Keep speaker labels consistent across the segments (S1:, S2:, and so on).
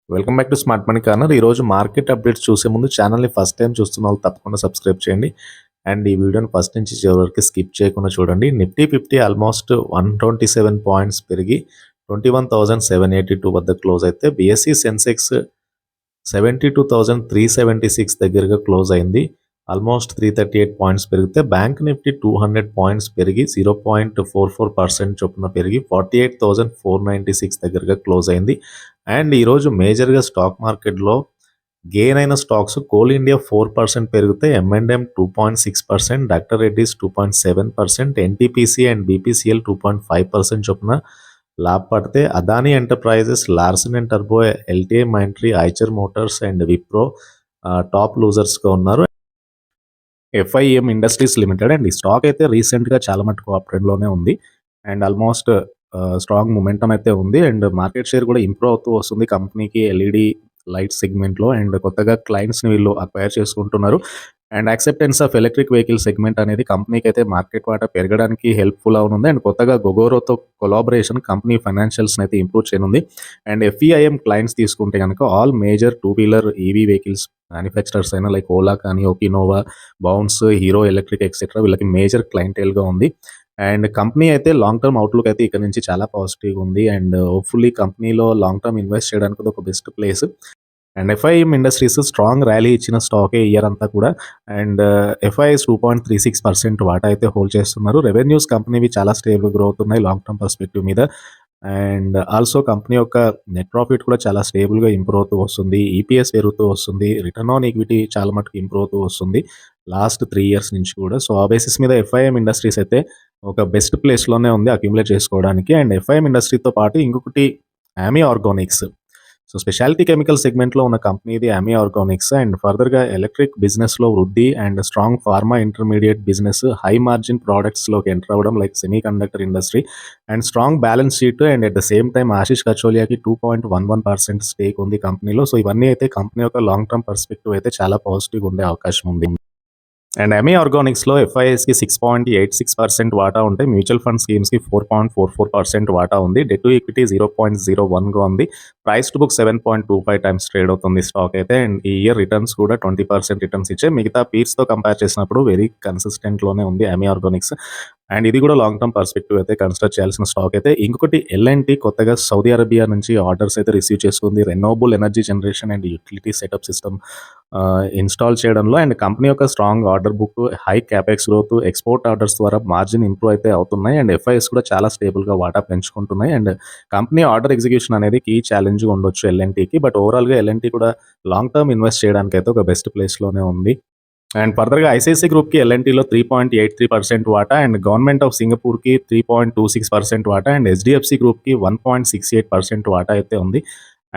S1: Welcome back to smart money corner. ఈరోజు market updates చూసే ముందు ఛానల్ని ఫస్ట్ టైం చూస్తున్న వాళ్ళు తప్పకుండా సబ్స్క్రైబ్ చేయండి. అండ్ ఈ వీడియోని ఫస్ట్ నుంచి చివరి వరకు స్కిప్ చేయకుండా చూడండి. నిఫ్టీ 50 ఆల్మోస్ట్ 127 పాయింట్స్ పెరిగి 21,782 వద్ద క్లోజ్ అయితే బీఎస్ఈ సెన్సెక్స్ 72,376 దగ్గరగా క్లోజ్ అయింది. ఆల్మోస్ట్ 338 పాయింట్స్ పెరిగితే బ్యాంక్ నిఫ్టీ 200 పాయింట్స్ పెరిగి 0.44% చొప్పున పెరిగి 48,496 దగ్గరగా క్లోజ్ అయింది. అండ్ ఈరోజు మేజర్గా స్టాక్ మార్కెట్లో గెయిన్ అయిన స్టాక్స్ కోల్ ఇండియా 4% పెరిగితే M&M 2.6%, doctor Reddy's 2.7%, NTPC and BPCL 2.5% చొప్పున లాభపడితే అదానీ ఎంటర్ప్రైజెస్, లార్సన్ అండ్ టర్బో, LTI Mindtree, Eicher motors and Wipro top లూజర్స్గా ఉన్నారు. ఎఫ్ఐఎం ఇండస్ట్రీస్ లిమిటెడ్ అండ్ ఈ స్టాక్ అయితే రీసెంట్గా చాలా మటుకు అప్ ట్రెండ్లోనే ఉంది అండ్ ఆల్మోస్ట్ స్ట్రాంగ్ మొమెంటం అయితే ఉంది అండ్ మార్కెట్ షేర్ కూడా ఇంప్రూవ్ అవుతూ వస్తుంది కంపెనీకి ఎల్ఈడి లైట్ సెగ్మెంట్లో అండ్ కొత్తగా క్లయింట్స్ని వీళ్ళు అక్వైర్ చేసుకుంటున్నారు and acceptance of electric vehicle segment అనేది కంపెనీకి అయితే మార్కెట్ వాటా పెరగడానికి హెల్ప్ఫుల్ అవుతుంది అండ్ కొత్తగా గొగోరోతో కొలాబరేషన్ కంపెనీ ఫైనాన్షియల్స్ని అయితే ఇంప్రూవ్ చేయనుంది అండ్ ఎఫ్ఈఐఎం క్లయింట్స్ తీసుకుంటే కనుక all major two wheeler EV vehicles manufacturers అయినా లైక్ ఓలా కానీ, Okinawa, bounce, hero electric etcetera వీళ్ళకి మేజర్ క్లయింటేల్గా ఉంది అండ్ కంపెనీ అయితే లాంగ్ టర్మ్ అవుట్లుక్ అయితే ఇక్కడ నుంచి చాలా పాజిటివ్గా ఉంది అండ్ హోప్ఫుల్లీ కంపెనీలో లాంగ్ టర్మ్ ఇన్వెస్ట్ చేయడానికి ఒక best place and FIEM industries strong rally ఇచ్చిన స్టాకే ఇయర్ అంతా కూడా అండ్ ఎఫ్ఐఎస్ 2.36% వాటా అయితే హోల్డ్ చేస్తున్నారు. రెవెన్యూస్ కంపెనీవి చాలా స్టేబుల్ గ్రోత్ ఉన్నాయి లాంగ్ టర్మ్ పర్స్పెక్టివ్ మీద అండ్ ఆల్సో కంపెనీ యొక్క నెట్ ప్రాఫిట్ కూడా చాలా స్టేబుల్గా ఇంప్రూవ్ అవుతూ వస్తుంది. ఈపీఎస్ పెరుగుతూ వస్తుంది. రిటర్న్ ఆన్ ఈక్విటీ చాలా మటుకు ఇంప్రూవ్ అవుతూ వస్తుంది లాస్ట్ 3 ఇయర్స్ నుంచి కూడా. సో ఆ బేసిస్ మీద ఎఫ్ఐఎం ఇండస్ట్రీస్ అయితే ఒక బెస్ట్ ప్లేస్లోనే ఉంది అక్యుములేట్ చేసుకోవడానికి అండ్ ఎఫ్ఐఎం ఇండస్ట్రీతో పాటు ఇంకొకటి Ami organics. So speciality chemical సెగ్మెంట్లో ఉన్న కంపెనీ ఇది ఆమీ ఆర్గానిక్స్ అండ్ ఫర్దర్గా ఎలక్ట్రిక్ బిజినెస్లో వృద్ధి and strong pharma intermediate business, high margin ప్రోడక్ట్స్లోకి ఎంటర్ అవ్వడం like semiconductor industry and strong balance sheet and at the same time Ashish కచోలియాకి 2.11% స్టేక్ ఉంది కంపెనీలో. సో ఇవన్నీ అయితే కంపెనీ యొక్క లాంగ్ టర్మ్ పర్స్పెక్టివ్ అయితే చాలా పాజిటివ్గా ఉండే అవకాశం ఉంది అండ్ ఎంఏ ఆర్గానిక్స్లో ఎఫ్ఐఎస్కి 6.86% వాటా ఉంటే మ్యూచువల్ ఫండ్ స్కీమ్స్కి 4.44% వాటా ఉంది. డెట్ టు ఈక్విటీ 0.01గా ఉంది. Price to book 7.25 times trade అవుతుంది స్టాక్ అయితే అండ్ ఈ ఇయర్ రిటర్న్స్ కూడా 20% రిటర్న్స్ ఇచ్చే మిగతా పీర్స్తో కంపేర్ చేసినప్పుడు వెరీ కన్సిస్టెంట్లోనే ఉంది ఎంఏ ఆర్గానిక్స్ అండ్ ఇది కూడా లాంగ్ టర్మ్ పర్స్పెక్టివ్ అయితే కన్సిడర్ చేయాల్సిన స్టాక్ అయితే. ఇంకొకటి ఎల్ఎన్టీ కొత్తగా సౌదీ అరేబియా నుంచి ఆర్డర్స్ అయితే రిసీవ్ చేసుకుంది renewable energy generation and utility setup system install చేయడంలో అండ్ కంపెనీ యొక్క strong order book, high capex growth, export orders ద్వారా మార్జిన్ ఇంప్రూవ్ అయితే అవుతున్నాయి అండ్ ఎఫ్ఐఎస్ కూడా చాలా స్టేబుల్గా వాటా పెంచుకుంటున్నాయి అండ్ కంపెనీ ఆర్డర్ ఎగ్జిక్యూషన్ అనేది కీ ఛాలెంజ్గా ఉండొచ్చు ఎల్ఎన్టీకి. బట్ ఓవరాల్గా ఎల్ఎన్టీ కూడా లాంగ్ టర్మ్ ఇన్వెస్ట్ చేయడానికి అయితే ఒక బెస్ట్ ప్లేస్లోనే ఉంది అండ్ ఫర్దర్గా ఐసిఐసి గ్రూప్కి ఎల్ఎన్టీలో 3.83% వాటా అండ్ గవర్నమెంట్ ఆఫ్ సింగపూర్కి 3.26% వాటా అండ్ హెచ్డిఎఫ్సి గ్రూప్కి 1.68% వాటా అయితే ఉంది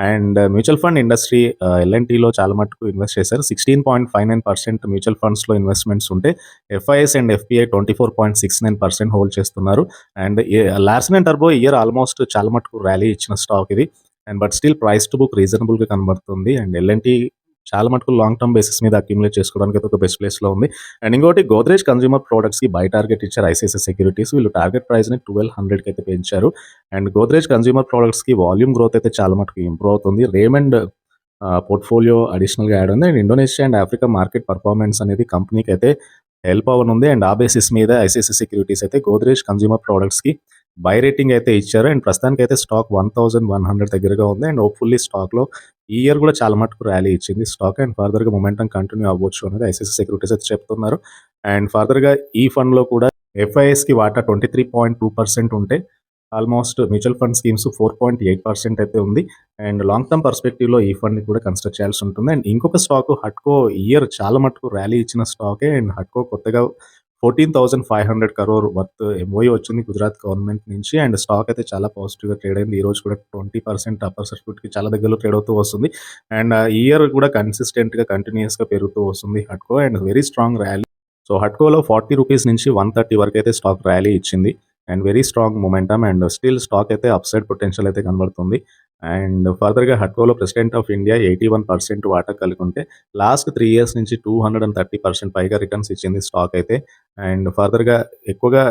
S1: అండ్ మ్యూచువల్ ఫండ్ ఇండస్ట్రీ ఎల్ఎన్టీలో చాలా మటుకు ఇన్వెస్ట్ చేశారు. 16.59% మ్యూచువల్ ఫండ్స్లో ఇన్వెస్ట్మెంట్స్ ఉంటే ఎఫ్ఐఎస్ అండ్ ఎఫ్పిఐ 24.69% హోల్డ్ చేస్తున్నారు and Larson and turbo year almost చాలా మటుకు ర్యాలీ ఇచ్చిన స్టాక్ ఇది and but still price to book రీజనబుల్గా కనబడుతుంది అండ్ ఎల్ఎన్టీ చాలా మటుకు లాంగ్ టర్మ్ బేసిస్ మీద అక్యుములేట్ చేసుకోవడానికి అయితే ఒక బెస్ట్ ప్లేస్లో ఉంది అండ్ ఇంకోటి గోద్రేజ్ కన్జ్యూమర్ ప్రోడక్ట్స్కి బై టార్గెట్ ఇచ్చారు ఐసిఐసిఐ సెక్యూరిటీస్. వీళ్ళు టార్గెట్ ప్రైస్ని 1200కి అయితే పెంచారు అండ్ గోద్రేజ్ కన్జ్యూమర్ ప్రోడక్ట్స్కి వాల్యూమ్ గ్రోత్ అయితే చాలా మటుకు ఇంప్రూవ్ అవుతుంది. రేమండ్ పోర్ట్ఫోలియో అడిషనల్గా యాడ్ ఉంది and Indonesia and Africa market performance అనేది కంపెనీకి అయితే హెల్ప్ అవ్వనుంది అండ్ ఆ బేసిస్ మీద ఐసిఐసిఐ సెక్యూరిటీస్ అయితే గోద్రేజ్ కన్జ్యూమర్ ప్రోడక్ట్స్కి బై రేటింగ్ అయితే ఇచ్చారు అండ్ ప్రస్తుతానికి అయితే స్టాక్ 1100 దగ్గరగా ఉంది అండ్ హోప్ఫుల్లీ స్టాక్లో ఈ ఇయర్ కూడా చాలా మటుకు ర్యాలీ ఇచ్చింది స్టాక్ అండ్ ఫర్దర్గా మొమెంటం కంటిన్యూ అవ్వచ్చు అనేది ఐసిఐసిఐ సెక్యూరిటీస్ అయితే చెప్తున్నారు అండ్ ఫర్దర్గా ఈ ఫండ్లో కూడా ఎఫ్ఐఎస్కి వాటా 23.2% ఉంటే ఆల్మోస్ట్ మ్యూచువల్ ఫండ్ స్కీమ్స్ 4.8% అయితే ఉంది అండ్ లాంగ్ టర్మ్ పర్స్పెక్టివ్లో ఈ ఫండ్ని కూడా కన్సిడర్ చేయాల్సి ఉంటుంది అండ్ ఇంకొక స్టాక్ హట్కో ఇయర్ చాలా మటుకు ర్యాలీ ఇచ్చిన స్టాకే అండ్ హట్కో కొత్తగా 14,500 crore వర్త్ ఎంఓయూ వచ్చింది గుజరాత్ గవర్నమెంట్ నుంచి అండ్ స్టాక్ అయితే చాలా పాజిటివ్గా ట్రేడ్ అయింది. ఈ రోజు కూడా 20% అప్పర్ సర్క్యూట్కి చాలా దగ్గరలో ట్రేడ్ అవుతూ వస్తుంది అండ్ ఈ ఇయర్ కూడా కన్సిస్టెంట్గా కంటిన్యూస్గా పెరుగుతూ వస్తుంది హట్కో and very strong rally. So హట్కోలో 40 రూపీస్ నుంచి 130 వరకు అయితే స్టాక్ ర్యాలీ ఇచ్చింది and very strong momentum and still stock అయితే అప్సైడ్ పొటెన్షియల్ అయితే కనబడుతుంది అండ్ ఫర్దర్గా హట్కోలో ప్రెసిడెంట్ ఆఫ్ ఇండియా 81% వాటా కలిగి ఉంటే లాస్ట్ 3 ఇయర్స్ నుంచి 230% పైగా రిటర్న్స్ ఇచ్చింది స్టాక్ అయితే అండ్ ఫర్దర్గా ఎక్కువగా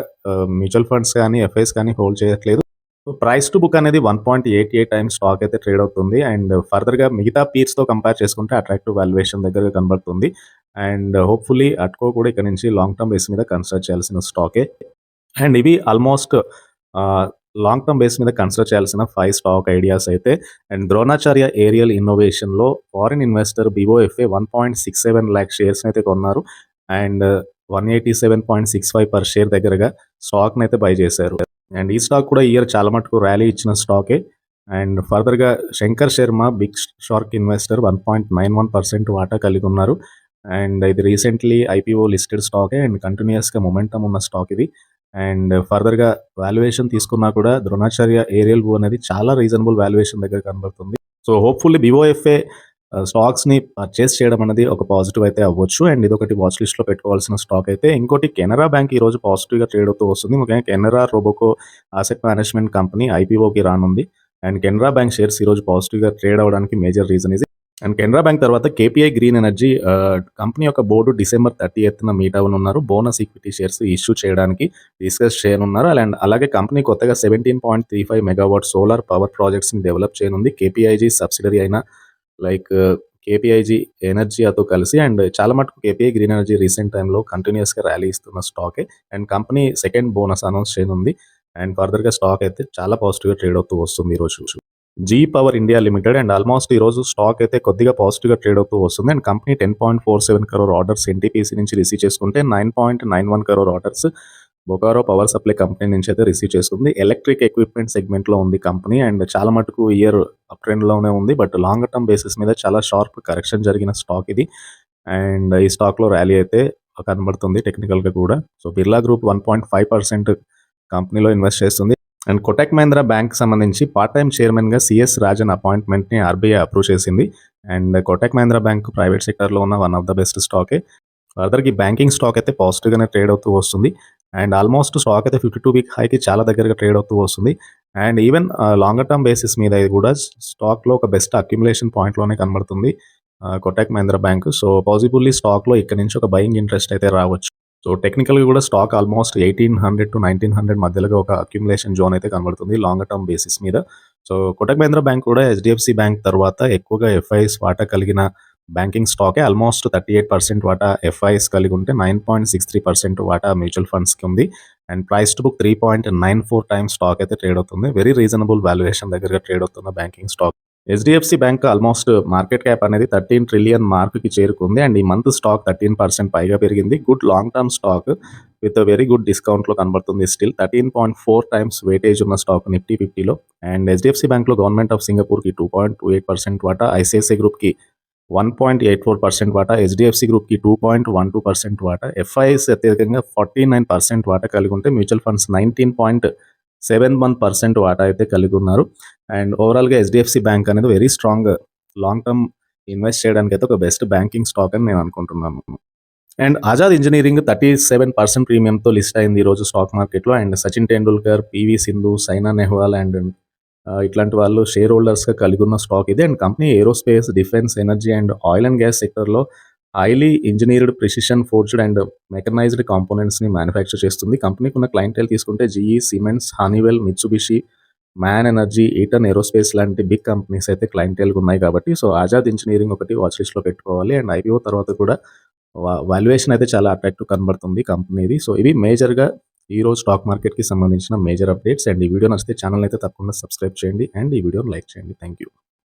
S1: మ్యూచువల్ ఫండ్స్ కానీ ఎఫ్ఐస్ కానీ హోల్డ్ చేయట్లేదు సో, ప్రైస్ టు బుక్ అనేది 1.88 టైమ్స్ స్టాక్ అయితే ట్రేడ్ అవుతుంది. అండ్ ఫర్దర్‌గా మిగతా పీర్స్‌తో కంపేర్ చేసుకుంటే అట్రాక్టివ్ వాల్యుయేషన్ దగ్గరగా కనబడుతుంది. అండ్ హోప్‌ఫుల్లీ అట్కో కూడా ఇక్కడ నుంచి లాంగ్ టర్మ్ బేస్ మీద కన్సిడర్ చేయాల్సిన స్టాకే. అండ్ ఇవి almost ah, long term base మీద కన్సిడర్ చేయాల్సిన 5 స్టాక్ ఐడియాస్ అయితే. అండ్ ద్రోణాచార్య ఏరియల్ ఇన్నోవేషన్‌లో ఫారిన్ ఇన్వెస్టర్ బిఓఎఫ్ఏ 1.67 లాక్ షేర్స్‌ని అయితే కొన్నారు. అండ్ 187.65 పర్ షేర్ దగ్గరగా స్టాక్‌నైతే బై చేశారు. అండ్ ఈ స్టాక్ కూడా ఈ ఇయర్ చాలా మటుకు ర్యాలీ ఇచ్చిన స్టాకే. అండ్ ఫర్దర్‌గా Shankar Sharma big shark investor 1.91% వాటా కలిగి ఉన్నారు. అండ్ ఇది రీసెంట్లీ ఐపీఓ లిస్టెడ్ స్టాకే అండ్ కంటిన్యూయస్‌గా మొమెంటమ్ ఉన్న స్టాక్ ఇది. అండ్ ఫర్దర్‌గా వాల్యుయేషన్ తీసుకున్నా కూడా ద్రోణాచార్య ఏరియల్ అనేది చాలా రీజనబుల్ వాల్యుయేషన్ దగ్గర కనబడుతుంది. సో, హోప్‌ఫుల్లీ బిఓఎఫ్ఏ స్టాక్స్‌ని పర్చేస్ చేయడం అనేది ఒక పాజిటివ్ అయితే అవ్వచ్చు. అండ్ ఇదొకటి వాచ్ లిస్ట్‌లో పెట్టుకోవాల్సిన స్టాక్ అయితే. ఇంకోటి కెనరా బ్యాంక్ ఈరోజు పాజిటివ్‌గా ట్రేడ్ అవుతూ వస్తుంది. ముఖ్యంగా Canara Robeco asset management company ఐపీఓకి రానుంది. అండ్ కెనరా బ్యాంక్ షేర్స్ ఈరోజు పాజిటివ్‌గా ట్రేడ్ అవ్వడానికి మేజర్ రీజన్ ఇది. అండ్ కెనరా బ్యాంక్ తర్వాత కేపీఐ గ్రీన్ ఎనర్జీ కంపెనీ యొక్క బోర్డు డిసెంబర్ 30న మీట్ అవ్వనున్నారు. బోనస్ ఈక్విటీ షేర్స్ ఇష్యూ చేయడానికి డిస్కస్ చేయనున్నారు. అండ్ అలాగే కంపెనీ కొత్తగా 17.35 మెగావాట్ సోలార్ పవర్ ప్రాజెక్ట్స్‌ని డెవలప్ చేయనుంది. కేపీఐజీ సబ్సిడరీ అయిన లైక్ కేపీఐజీ ఎనర్జీతో కలిసి. అండ్ చాలా మటుకు కేపీఐ గ్రీన్ ఎనర్జీ రీసెంట్ టైంలో కంటిన్యూయస్‌గా ర్యాలీ ఇస్తున్న స్టాకే. And company second bonus announce చేయనుంది. అండ్ ఫర్దర్‌గా స్టాక్ అయితే చాలా పాజిటివ్‌గా ట్రేడ్ అవుతూ వస్తుంది ఈరోజు. GE power India limited and almost ఈరోజు స్టాక్ అయితే కొద్దిగా పాజిటివ్‌గా ట్రేడ్ అవుతూ వస్తుంది. And company 10.47 crore orders NTPC నుంచి రిసీవ్ చేసుకుంటే 9.91 crore orders Bokaro power supply company నుంచి అయితే రిసీవ్ చేసుకుంది. ఎలక్ట్రిక్ ఎక్విప్మెంట్ సెగ్మెంట్‌లో ఉంది కంపెనీ. అండ్ చాలా మటుకు ఇయర్ అప్ ట్రెండ్‌లోనే ఉంది. బట్ లాంగ్ టర్మ్ బేసిస్ మీద చాలా షార్ప్ కరెక్షన్ జరిగిన స్టాక్ ఇది. అండ్ ఈ స్టాక్‌లో ర్యాలీ అయితే కనబడుతుంది టెక్నికల్‌గా కూడా. సో, బిర్లా గ్రూప్ 1.5% కంపెనీలో ఇన్వెస్ట్ చేస్తుంది. అండ్ కోటక్ మహీంద్రా బ్యాంక్ సంబంధించి పార్ట్ టైమ్ చైర్మన్‌గా సిఎస్ రాజన్ అపాయింట్మెంట్‌ని ఆర్బీఐ అప్రూవ్ చేసింది. And Kotak Mahindra bank private సెక్టార్‌లో ఉన్న వన్ ఆఫ్ ద బెస్ట్ స్టాకే. ఫర్దర్‌గా ఈ బ్యాంకింగ్ స్టాక్ అయితే పాజిటివ్‌గానే ట్రేడ్ అవుతూ వస్తుంది. అండ్ ఆల్మోస్ట్ స్టాక్ అయితే 52 వీక్ హైకి చాలా దగ్గరగా ట్రేడ్ అవుతూ వస్తుంది. And even longer term basis మీద ఇది కూడా స్టాక్‌లో ఒక బెస్ట్ అక్యుములేషన్ పాయింట్‌లోనే కనబడుతుంది Kotak Mahindra bank. So, possibly స్టాక్‌లో ఇక్కడ నుంచి ఒక బయింగ్ ఇంట్రెస్ట్ అయితే రావచ్చు. సో, టెక్నికల్‌గా కూడా స్టాక్ ఆల్మోస్ట్ 1800-1900 మధ్యలోగా ఒక అక్యుములేషన్ జోన్ అయితే కనబడుతుంది లాంగర్ టర్మ్ బేసిస్ మీద. సో, కోటక్ మహీంద్రా బ్యాంక్ కూడా హెచ్‌డీఎఫ్‌సీ బ్యాంక్ తర్వాత ఎక్కువగా ఎఫ్ఐఎస్ వాటా కలిగిన బ్యాంకింగ్ స్టాకే. ఆల్మోస్ట్ 38% వాటా ఎఫ్ఐఎస్ కలిగి ఉంటే 9.63% వాటా మ్యూచువల్ ఫండ్స్‌కి ఉంది. And price to book 3.94 times stock అయితే ట్రేడ్ అవుతుంది. వెరీ రీజనబుల్ వాల్యుయేషన్ దగ్గరగా ట్రేడ్ అవుతున్న banking stock. HDFC bank almost market cap అనేది 13 ట్రిలియన్ మార్క్‌కి చేరుకుంది. అండ్ ఈ మంత్ స్టాక్ 13% పైగా పెరిగింది. Good long term stock with very good డిస్కౌంట్‌లో కనబడుతుంది స్టిల్. 13.4 టైమ్స్ వెయిటేజ్ ఉన్న స్టాక్ నిఫ్టీ 50లో. అండ్ హెచ్‌డీఎఫ్‌సీ బ్యాంక్‌లో గవర్నమెంట్ ఆఫ్ సింగపూర్‌కి 2.28% వాటా, ఐసీఐసీఐ గ్రూప్‌కి 1.84% వాటా, హెచ్‌డీఎఫ్‌సీ గ్రూప్‌కి 2.12% వాటా, ఎఫ్ఐఎస్ అత్యధికంగా 49% వాటా కలిగి ఉంటే మ్యూచువల్ ఫండ్స్ 19.71% వాటా అయితే కలిగి ఉన్నారు. అండ్ ఓవరాల్‌గా హెచ్‌డీఎఫ్‌సీ బ్యాంక్ అనేది very strong long term invest చేయడానికి అయితే ఒక బెస్ట్ బ్యాంకింగ్ స్టాక్ అని నేను అనుకుంటున్నాను. అండ్ ఆజాద్ ఇంజినీరింగ్ 37% ప్రీమియంతో లిస్ట్ అయింది ఈరోజు స్టాక్ మార్కెట్‌లో. And Sachin Tendulkar, PV Sindhu, Saina Nehwal and ఇట్లాంటి వాళ్ళు షేర్ హోల్డర్స్‌గా కలిగి ఉన్న స్టాక్ ఇది. And company aerospace, defence, energy and oil and gas సెక్టర్‌లో highly engineered precision forged and mechanised కాంపోనెంట్స్‌ని మ్యానుఫ్యాక్చర్ చేస్తుంది. కంపెనీకి ఉన్న క్లయింటెల్ తీసుకుంటే GE, cements, Honeywell, Mitsubishi, MAN Energy, Eaton Aerospace లాంటి బిగ్ కంపెనీస్ అయితే క్లయింటెల్‌గా ఉన్నాయి కాబట్టి సో, ఆజాద్ ఇంజినీరింగ్ ఒకటి వాచ్ లిస్ట్‌లో పెట్టుకోవాలి. అండ్ ఐపీఓ తర్వాత కూడా వాల్యుయేషన్ అయితే చాలా అట్రాక్టివ్ కనబడుతుంది కంపెనీది. సో, ఇవి మేజర్‌గా ఈరోజు స్టాక్ మార్కెట్‌కి సంబంధించిన మేజర్ అప్డేట్స్. అండ్ ఈ వీడియో నచ్చితే ఛానల్ అయితే తప్పకుండా సబ్స్క్రైబ్ చేయండి. అండ్ ఈ వీడియోని లైక్ చేయండి. Thank you.